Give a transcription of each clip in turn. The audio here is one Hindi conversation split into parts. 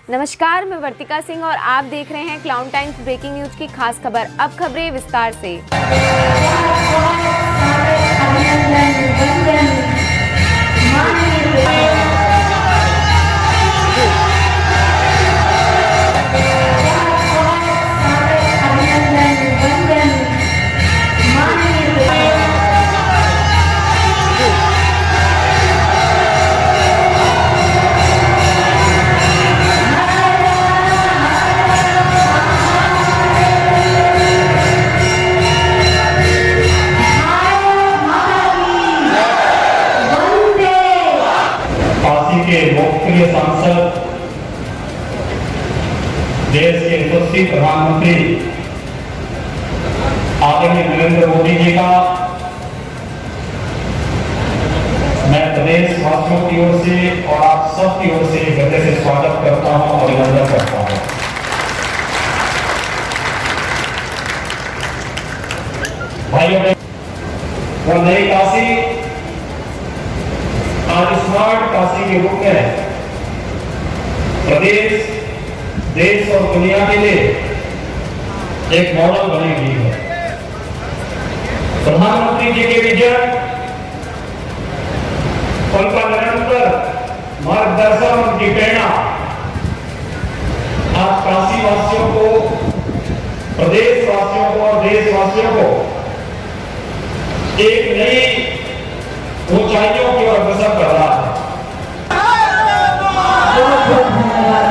नमस्कार, मैं वर्तिका सिंह और आप देख रहे हैं क्लाउन टाइम्स ब्रेकिंग न्यूज की खास खबर। अब खबरें विस्तार से। के लोकप्रिय सांसद, देश के यशस्वी प्रधानमंत्री आदरणीय नरेंद्र मोदी जी का मैं प्रदेश वासियों की ओर से और आप सब की ओर से हृदय से स्वागत करता हूं और अभिनंदन करता हूं। भाइयों और नई काशी आज स्मार्ट काशी के रूप में प्रदेश, देश और दुनिया के लिए एक मॉडल बनी हुई है। प्रधानमंत्री जी के विजन, उनका निरंतर मार्गदर्शन, उनकी प्रेरणा आज काशी वासियों को, प्रदेश वासियों को और देशवासियों को एक नई ऊंचाइयों की ओर अग्रसर कर रहा है। बहुत बहुत धन्यवाद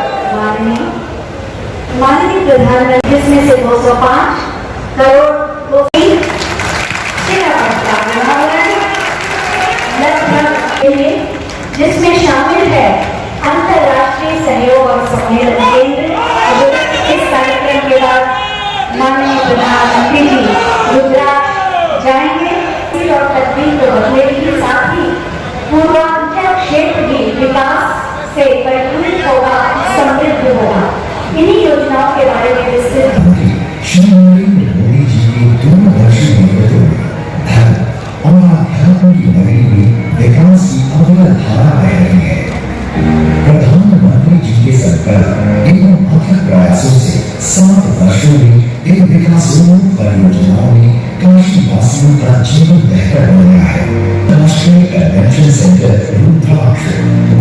माननीय प्रधानमंत्री, जिसमें से 205 करोड़ लगभग, जिसमें शामिल है अंतर्राष्ट्रीय सहयोग और सम्मेलन केंद्र। इस कार्यक्रम के बाद माननीय प्रधानमंत्री जी गुजरात जाएंगे और तस्वीर को बदलेगी के साथ ही पूर्वांचल क्षेत्र भी विकास से परिपूर्ण होगा, समृद्ध होगा। इन्हीं योजनाओं के बारे में विस्तृत श्री नरेंद्र मोदी जी के 2 वर्षीय नेतृत्व में धर्म और अध्यात्म की नगरी में विकास की अविरल धारा बह रही है। प्रधानमंत्री जी के संकल्प एवं अथक प्रयासों से 7 वर्षों में इन विकासोन्मुख परियोजनाओं ने काशी वासियों का जीवन बेहतर हो गया है। राष्ट्रीय convention centre Rudraksh,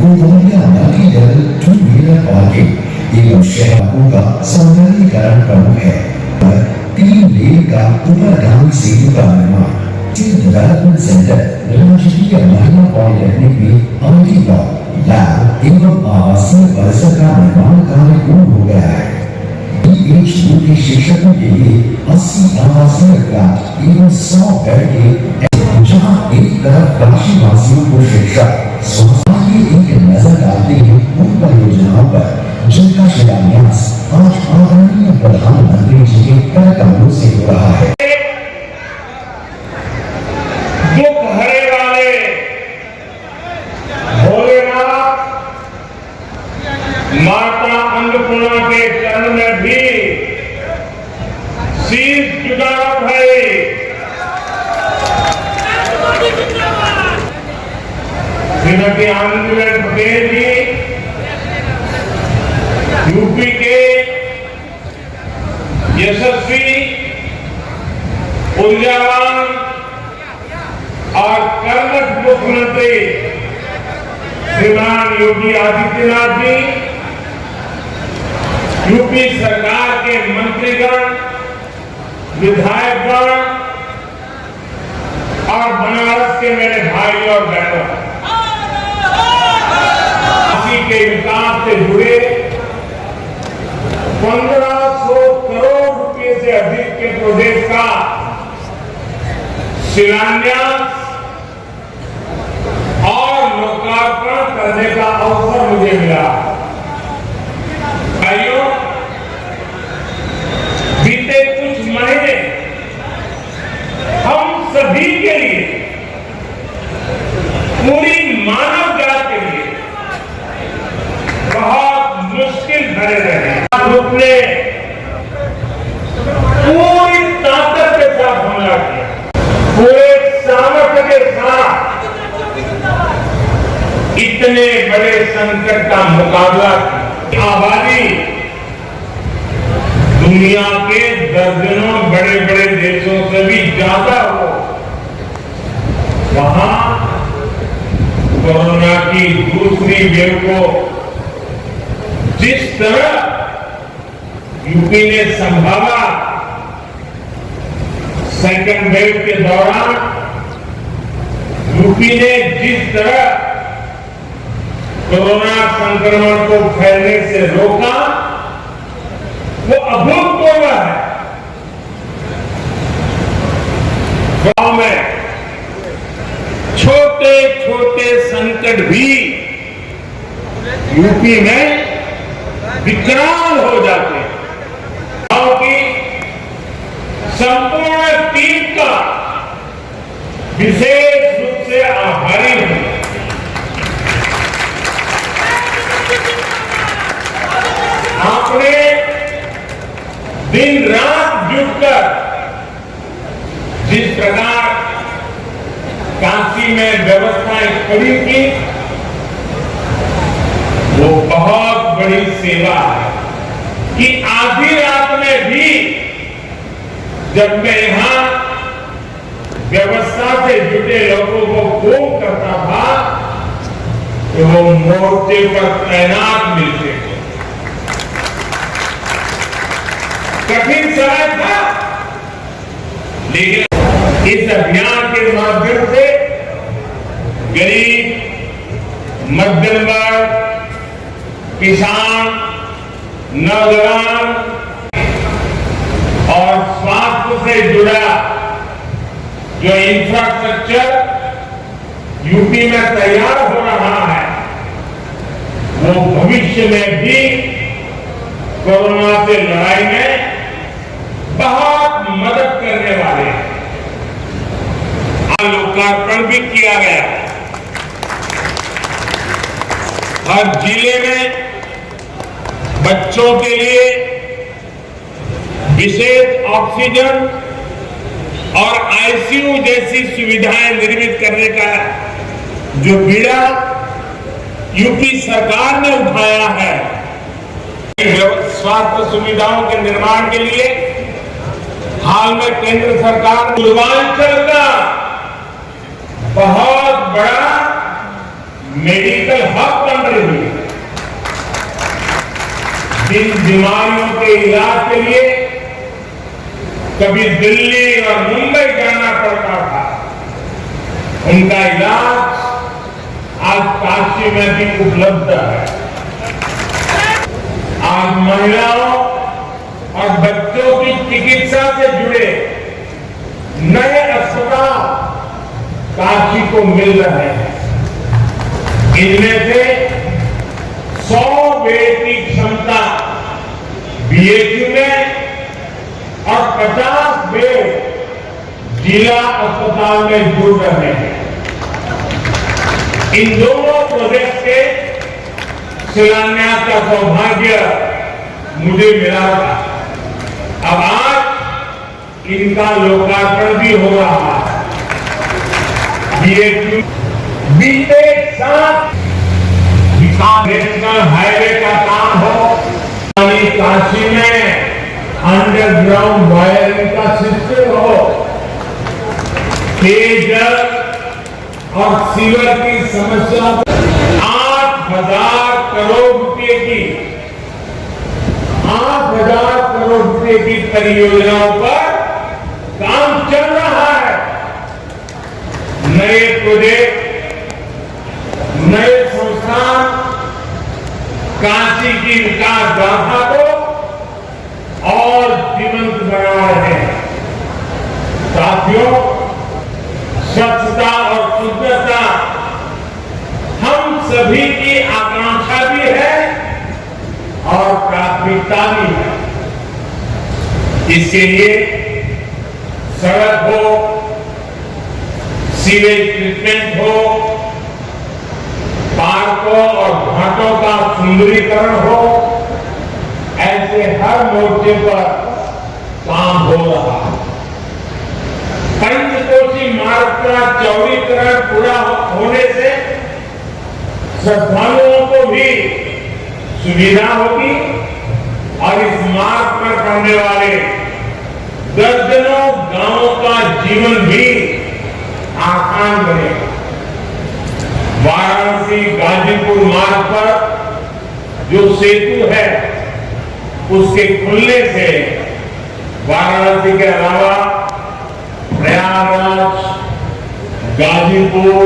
Godowlia multi level 2 wheeler parking एवं शहरों का सौंदर्यीकरण प्रमुख है। 3 लेन का ऊपरगामी सेतु का निर्माण, डेवलपमेंट सेंटर, राजकीय महिला पॉलिटेक्निक में आईटी ब्लॉक, लैब एवं आवासीय परिसर का निर्माण कार्य पूर्ण हो गया है। PhD के शिक्षकों के लिए 80 आवासीय फ्लैट एवं 100 बेड के, जहां एक तरफ काशी वासियों को शिक्षा, स्वास्थ्य की एक नजर डालते हैं उन परियोजनाओं पर जिनका शिलान्यास आज आदरणीय प्रधानमंत्री जी के कर कमलों से हो रहा है। दुख हरे वाले भोलेनाथ माता अन्नपूर्णा के चरण में भी शीश झुकाना भाई। श्रीमती आनंदीबेन पटेल जी यूपी के यशस्वी, ऊर्जावान और कर्मठ मुख्यमंत्री श्रीमान योगी आदित्यनाथ जी, यूपी सरकार के मंत्रीगण, विधायकगण और बनारस के मेरे भाई और बहनों, काशी के विकास से जुड़े 1500 करोड़ रुपए से अधिक के प्रोजेक्ट का शिलान्यास और लोकार्पण करने का अवसर मुझे मिला। भाइयों, बीते कुछ महीने हम सभी के लिए, पूरी मानव जाति के लिए बहुत मुश्किल भरे रहे। रूप ने पूरी ताकत के साथ हमला किया, पूरे सामर्थ्य के साथ इतने बड़े संकट का मुकाबला, आबादी दुनिया के दर्जनों बड़े बड़े देशों से भी ज्यादा हो, वहां कोरोना की दूसरी वेव को जिस तरह यूपी ने संभाला, सेकेंड वेव के दौरान यूपी ने जिस तरह कोरोना संक्रमण को फैलने से रोका, वो अभूतपूर्व है। गांव में छोटे छोटे संकट भी यूपी में विकराल हो जाते हैं। गांव की संपूर्ण टीम का विशेष रूप से आभारी हूं। आपने दिन रात जुटकर जिस प्रकार काशी में व्यवस्थाएं खड़ी की, वो बहुत बड़ी सेवा है कि आधी रात में भी जब मैं यहां व्यवस्था से जुटे लोगों को फोन करता था तो वो मोर्चे पर तैनात मिलते थे। कठिन समय था, लेकिन इस अभियान के माध्यम से गरीब, मध्यम वर्ग, किसान, नौजवान और स्वास्थ्य से जुड़ा जो इंफ्रास्ट्रक्चर यूपी में तैयार हो रहा है, वो भविष्य में भी कोरोना से लड़ाई में बहुत मदद करने वाले हैं। लोकार्पण भी किया गया। हर जिले में बच्चों के लिए विशेष ऑक्सीजन और आईसीयू जैसी सुविधाएं निर्मित करने का जो बीड़ा यूपी सरकार ने उठाया है, स्वास्थ्य सुविधाओं के निर्माण के लिए हाल में केंद्र सरकार पूर्वांचल का बहुत बड़ा मेडिकल हब बन रही है। जिन बीमारियों के इलाज के लिए कभी दिल्ली और मुंबई जाना पड़ता था, उनका इलाज आज काशी में भी उपलब्ध है। आज महिलाओं और बच्चों की चिकित्सा से जुड़े नए अस्पताल काशी को मिल रहे हैं। इनमें से 100 बेड की क्षमता बीएचयू में और 50 बेड जिला अस्पताल में जुड़ रहे हैं। इन दोनों प्रोजेक्ट के शिलान्यास का सौभाग्य मुझे मिला था। अब आज इनका लोकार्पण भी हो रहा है। बीएचयू बीते साल नेशनल हाईवे का काम हो, काशी में अंडरग्राउंड वायरिंग का सिस्टम हो, पेयजल और सीवर की समस्या 8,000 करोड़ रुपए की 8,000 करोड़ रुपए की परियोजनाओं पर काम चल रहा है। नए प्रोजेक्ट, नए संस्थान काशी की विकास गाथा को और जीवंत बना रहे हैं। साथियों, स्वच्छता और शुद्धता हम सभी की आकांक्षा भी है और प्राथमिकता भी है। इसके लिए सड़क हो, सीवेज ट्रीटमेंट हो, पार्कों और घाटों का सुंदरीकरण हो, ऐसे हर मोर्चे पर काम हो रहा है। पंचकोशी मार्ग का चौड़ीकरण पूरा होने से श्रद्धालुओं को भी सुविधा होगी और इस मार्ग पर पड़ने वाले दर्जनों गांवों का जीवन भी आसान बनेगा। वाराणसी गाजीपुर मार्ग पर जो सेतु है उसके खुलने से वाराणसी के अलावा प्रयागराज, गाजीपुर,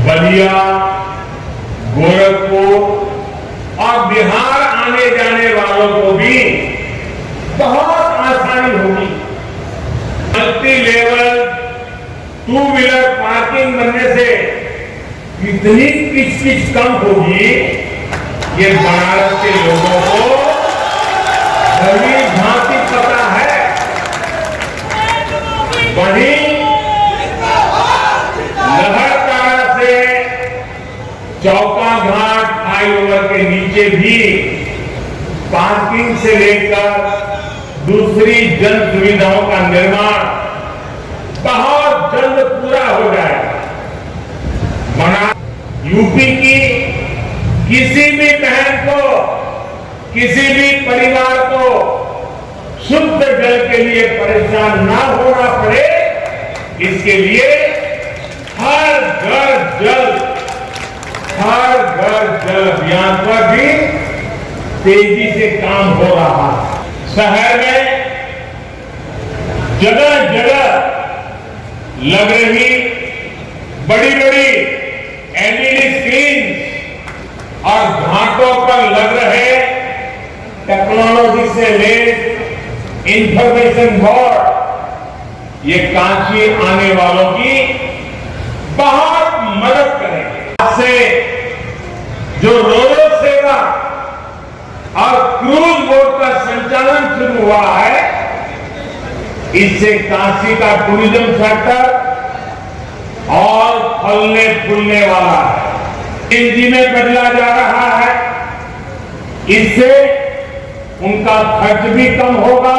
बलिया, गोरखपुर और बिहार आने जाने वालों को भी बहुत आसानी होगी। मल्टी लेवल 2 व्हीलर पार्किंग बनने से इतनी किचकिच कम होगी, ये बनारस के लोगों को भली भांति पता है। वहीं लहरतारा से चौका घाट फ्लाईओवर के नीचे भी पार्किंग से लेकर दूसरी जन सुविधाओं का निर्माण बहुत जल्द पूरा हो जाएगा। यूपी की किसी भी बहन को, किसी भी परिवार को शुद्ध जल के लिए परेशान ना होना पड़े, इसके लिए हर घर जल अभियान पर भी तेजी से काम हो रहा है। शहर में जगह जगह लग रही बड़ी बड़ी एलईडी स्क्रीन और घाटों पर लग रहे टेक्नोलॉजी से लैस इंफॉर्मेशन बोर्ड ये काशी आने वालों की बहुत मदद करेंगे। आज से जो रोरो सेवा और क्रूज बोट का संचालन शुरू हुआ है, इससे काशी का टूरिज्म सेक्टर और फलने फूलने वाला है। तेजी में बदला जा रहा है, इससे उनका खर्च भी कम होगा,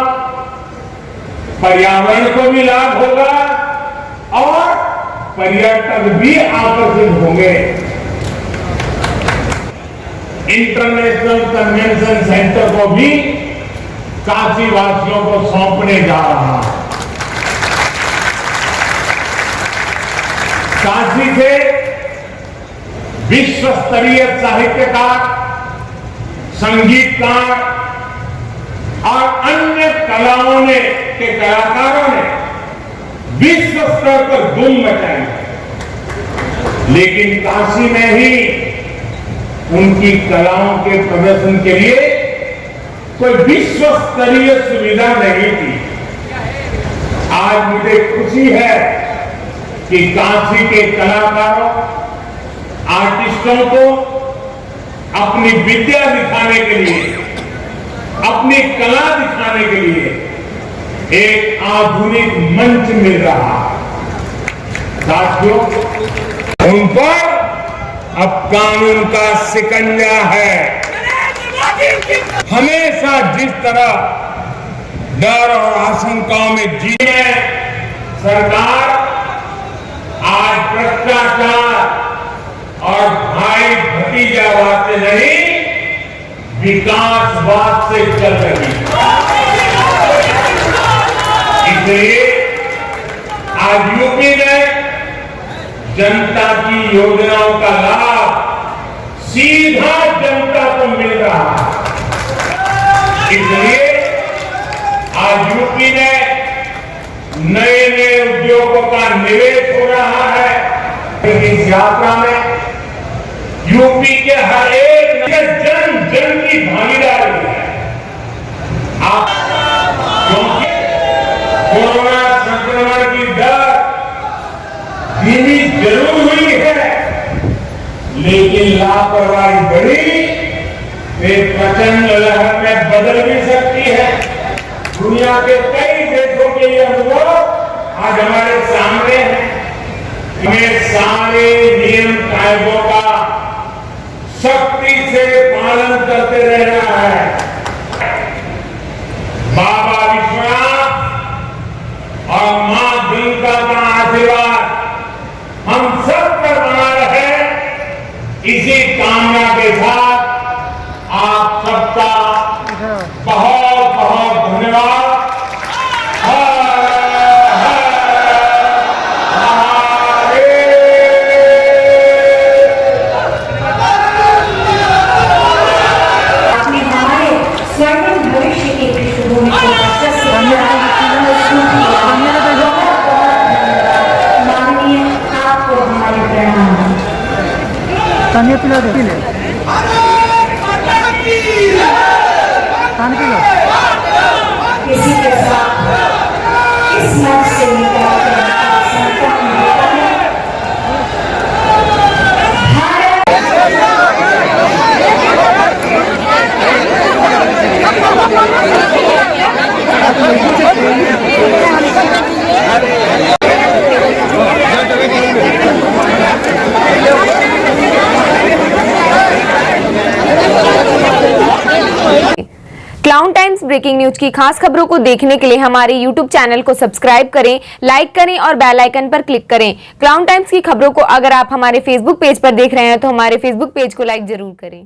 पर्यावरण को भी लाभ होगा और पर्यटक भी आकर्षित होंगे। इंटरनेशनल कन्वेंशन सेंटर को भी काशी वासियों को सौंपने जा रहा है। काशी से विश्व स्तरीय साहित्यकार, संगीतकार और अन्य कलाओं के कलाकारों ने विश्व स्तर पर धूम मचाई, लेकिन काशी में ही उनकी कलाओं के प्रदर्शन के लिए कोई विश्व स्तरीय सुविधा नहीं थी। आज मुझे खुशी है कि काशी के कलाकारों, आर्टिस्टों को अपनी विद्या दिखाने के लिए, अपनी कला दिखाने के लिए एक आधुनिक मंच मिल रहा है। साथियों, उन पर अब कानून का शिकंजा है। हमेशा जिस तरह डर और आशंकाओं में जीने सरकार आज भ्रष्टाचार और भाई भतीजावाद से नहीं, विकासवाद से चल रही है। इसलिए आज यूपी में जनता की योजनाओं का लाभ सीधा जनता को मिल रहा है। इसलिए आज यूपी में नए नए उद्योगों का निवेश हो रहा है। इस यात्रा में यूपी के हर एक जन जन की भागीदारी है। आप क्योंकि कोरोना संक्रमण की दर धीमी जरूर हुई है, लेकिन लापरवाही बढ़ी एक प्रचंड लहर में बदल भी सकती है। दुनिया के कई देशों के ये अनुभव आज हमारे सामने है। हमें सारे नियम कायदों का सख्ती से पालन करते रहना है। बाबा विश्वनाथ और मां दुर्गा का आशीर्वाद हम सब पर बना रहे। इसी कामना के साथ आप सबका बहुत बहुत धन्यवाद। अपने हमारे स्वर्णिम भविष्य की पृष्ठभूमि को वर्चस्व माननीय आपको हमारे प्रणाम। इसी के साथ इस मंच से निकलकर संपन्न होता है क्लाउन टाइम्स ब्रेकिंग न्यूज की खास खबरों को देखने के लिए हमारे YouTube चैनल को सब्सक्राइब करें, लाइक करें और बेल आइकन पर क्लिक करें। क्लाउन टाइम्स की खबरों को अगर आप हमारे Facebook पेज पर देख रहे हैं तो हमारे Facebook पेज को लाइक जरूर करें।